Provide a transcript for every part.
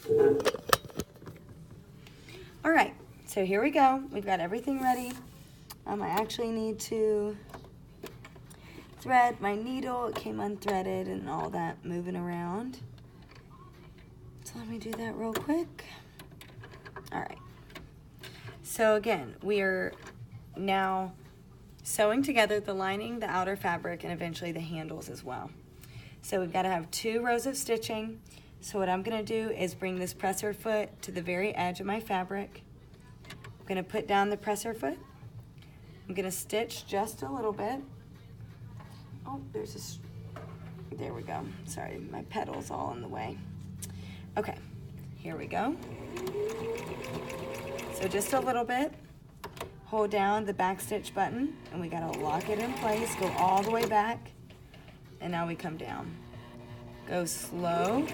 All right, so here we go. We've got everything ready. I actually need to thread my needle. It came unthreaded and all that moving around. So let me do that real quick. All right. So again, we are now sewing together the lining, the outer fabric, and eventually the handles as well. So we've got to have 2 rows of stitching. So what I'm going to do is bring this presser foot to the very edge of my fabric. I'm going to put down the presser foot. I'm going to stitch just a little bit. Oh, there we go. Sorry, my pedal's all in the way. Okay, here we go. So just a little bit. Hold down the back stitch button, and we got to lock it in place, go all the way back, and now we come down. Go slow,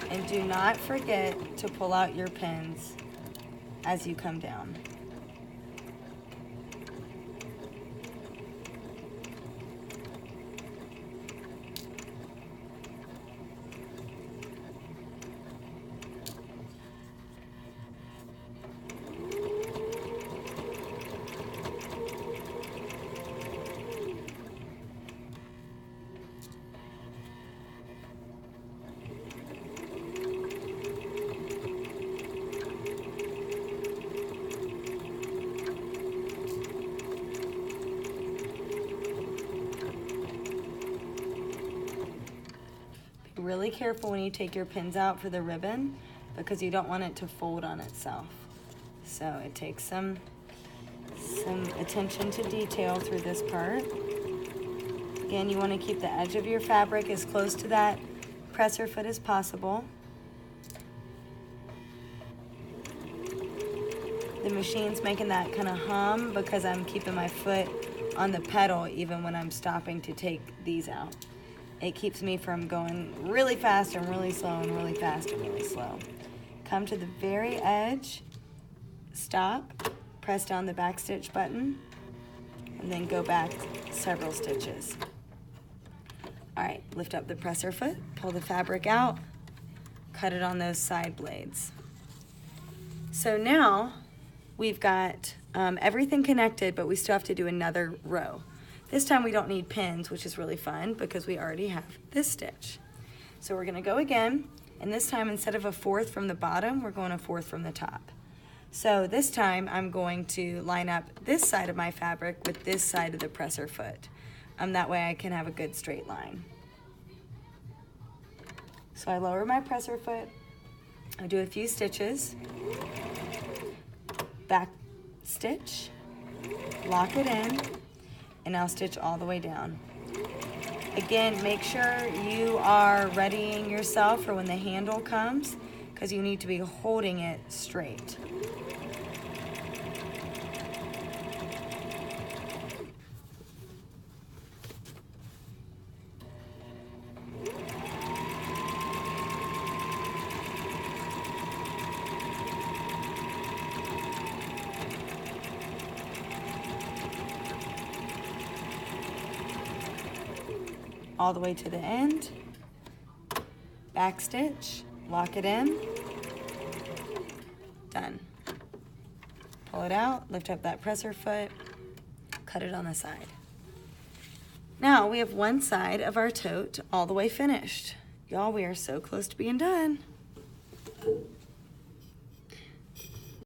and do not forget to pull out your pins as you come down. Really careful when you take your pins out for the ribbon because you don't want it to fold on itself. So it takes some attention to detail through this part. Again, you want to keep the edge of your fabric as close to that presser foot as possible. The machine's making that kind of hum because I'm keeping my foot on the pedal even when I'm stopping to take these out. It keeps me from going really fast and really slow and really fast and really slow. Come to the very edge, stop, press down the back stitch button, and then go back several stitches. All right, lift up the presser foot, pull the fabric out, cut it on those side blades. So now we've got everything connected, but we still have to do another row. This time we don't need pins, which is really fun because we already have this stitch. So we're gonna go again, and this time instead of a 4th from the bottom, we're going a 4th from the top. So this time I'm going to line up this side of my fabric with this side of the presser foot. That way I can have a good straight line. So I lower my presser foot, I do a few stitches, back stitch, lock it in, and I'll stitch all the way down. Again, make sure you are readying yourself for when the handle comes because you need to be holding it straight. All the way to the end, back stitch, lock it in, done. Pull it out, lift up that presser foot, cut it on the side. Now we have one side of our tote all the way finished. Y'all, we are so close to being done.